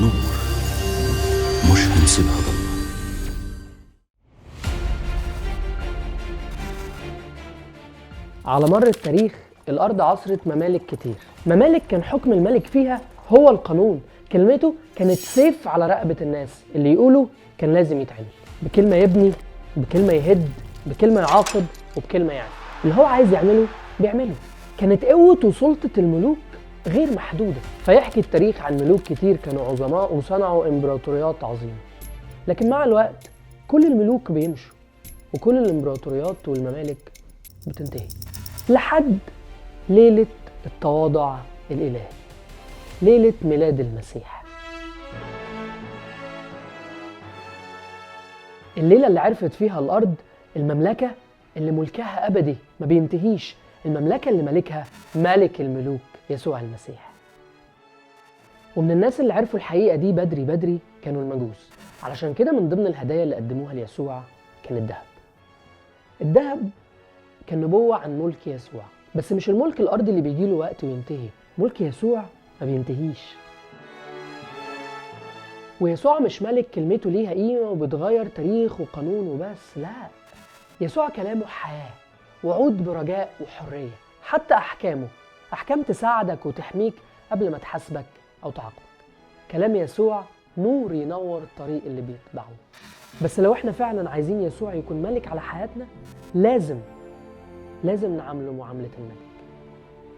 نور، مش هنسيبها ضلمة. على مر التاريخ الأرض عصرت ممالك كتير. ممالك كان حكم الملك فيها هو القانون، كلمته كانت سيف على رقبة الناس، اللي يقوله كان لازم يتعمل. بكلمة يبني، بكلمة يهد، بكلمة يعاقب، وبكلمة يعني اللي هو عايز يعمله بيعمله. كانت قوة وسلطة الملوك غير محدودة، فيحكي التاريخ عن ملوك كتير كانوا عظماء وصنعوا إمبراطوريات عظيمة. لكن مع الوقت كل الملوك بيمشوا وكل الإمبراطوريات والممالك بتنتهي، لحد ليلة التواضع الإلهي، ليلة ميلاد المسيح. الليلة اللي عرفت فيها الأرض المملكة اللي ملكها أبدي ما بينتهيش، المملكة اللي ملكها ملك الملوك يسوع المسيح. ومن الناس اللي عرفوا الحقيقة دي بدري بدري كانوا المجوس. علشان كده من ضمن الهدايا اللي قدموها ليسوع كان الذهب. الذهب كان نبوة عن ملك يسوع، بس مش الملك الأرضي اللي بيجيله وقت وينتهي، ملك يسوع ما بينتهيش. ويسوع مش ملك كلمته ليها قيمة وبتغير تاريخ وقانون وبس، لا، يسوع كلامه حياة، وعود برجاء وحرية. حتى أحكام تساعدك وتحميك قبل ما تحاسبك أو تعاقبك. كلام يسوع نور ينور الطريق اللي بيتبعه. بس لو احنا فعلا عايزين يسوع يكون ملك على حياتنا، لازم نعامله معاملة الملك.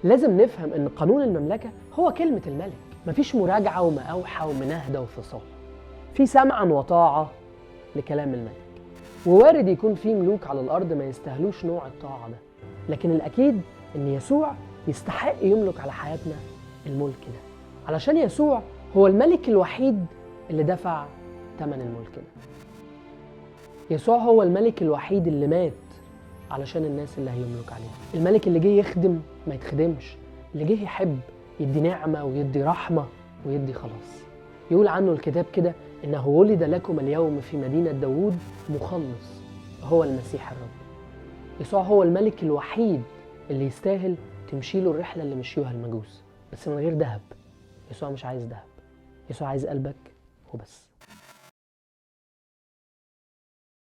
لازم نفهم ان قانون المملكة هو كلمة الملك، مفيش مراجعة ومأوحة ومناهدة وفصاحة، في سمعا وطاعة لكلام الملك. ووارد يكون في ملوك على الأرض ما يستاهلوش نوع الطاعة ده، لكن الأكيد ان يسوع يستحق يملك على حياتنا الملك ده، علشان يسوع هو الملك الوحيد اللي دفع ثمن الملك ده. يسوع هو الملك الوحيد اللي مات علشان الناس اللي هيملك عليها، الملك اللي جه يخدم ما يتخدمش، اللي جه يحب، يدي نعمة ويدي رحمة ويدي خلاص. يقول عنه الكتاب كده: إنه ولد لكم اليوم في مدينة داوود مخلص، هو المسيح الرب. يسوع هو الملك الوحيد اللي يستاهل تمشي له الرحلة اللي مشيوها المجوس، بس من غير ذهب. يسوع مش عايز ذهب، يسوع عايز قلبك وبس.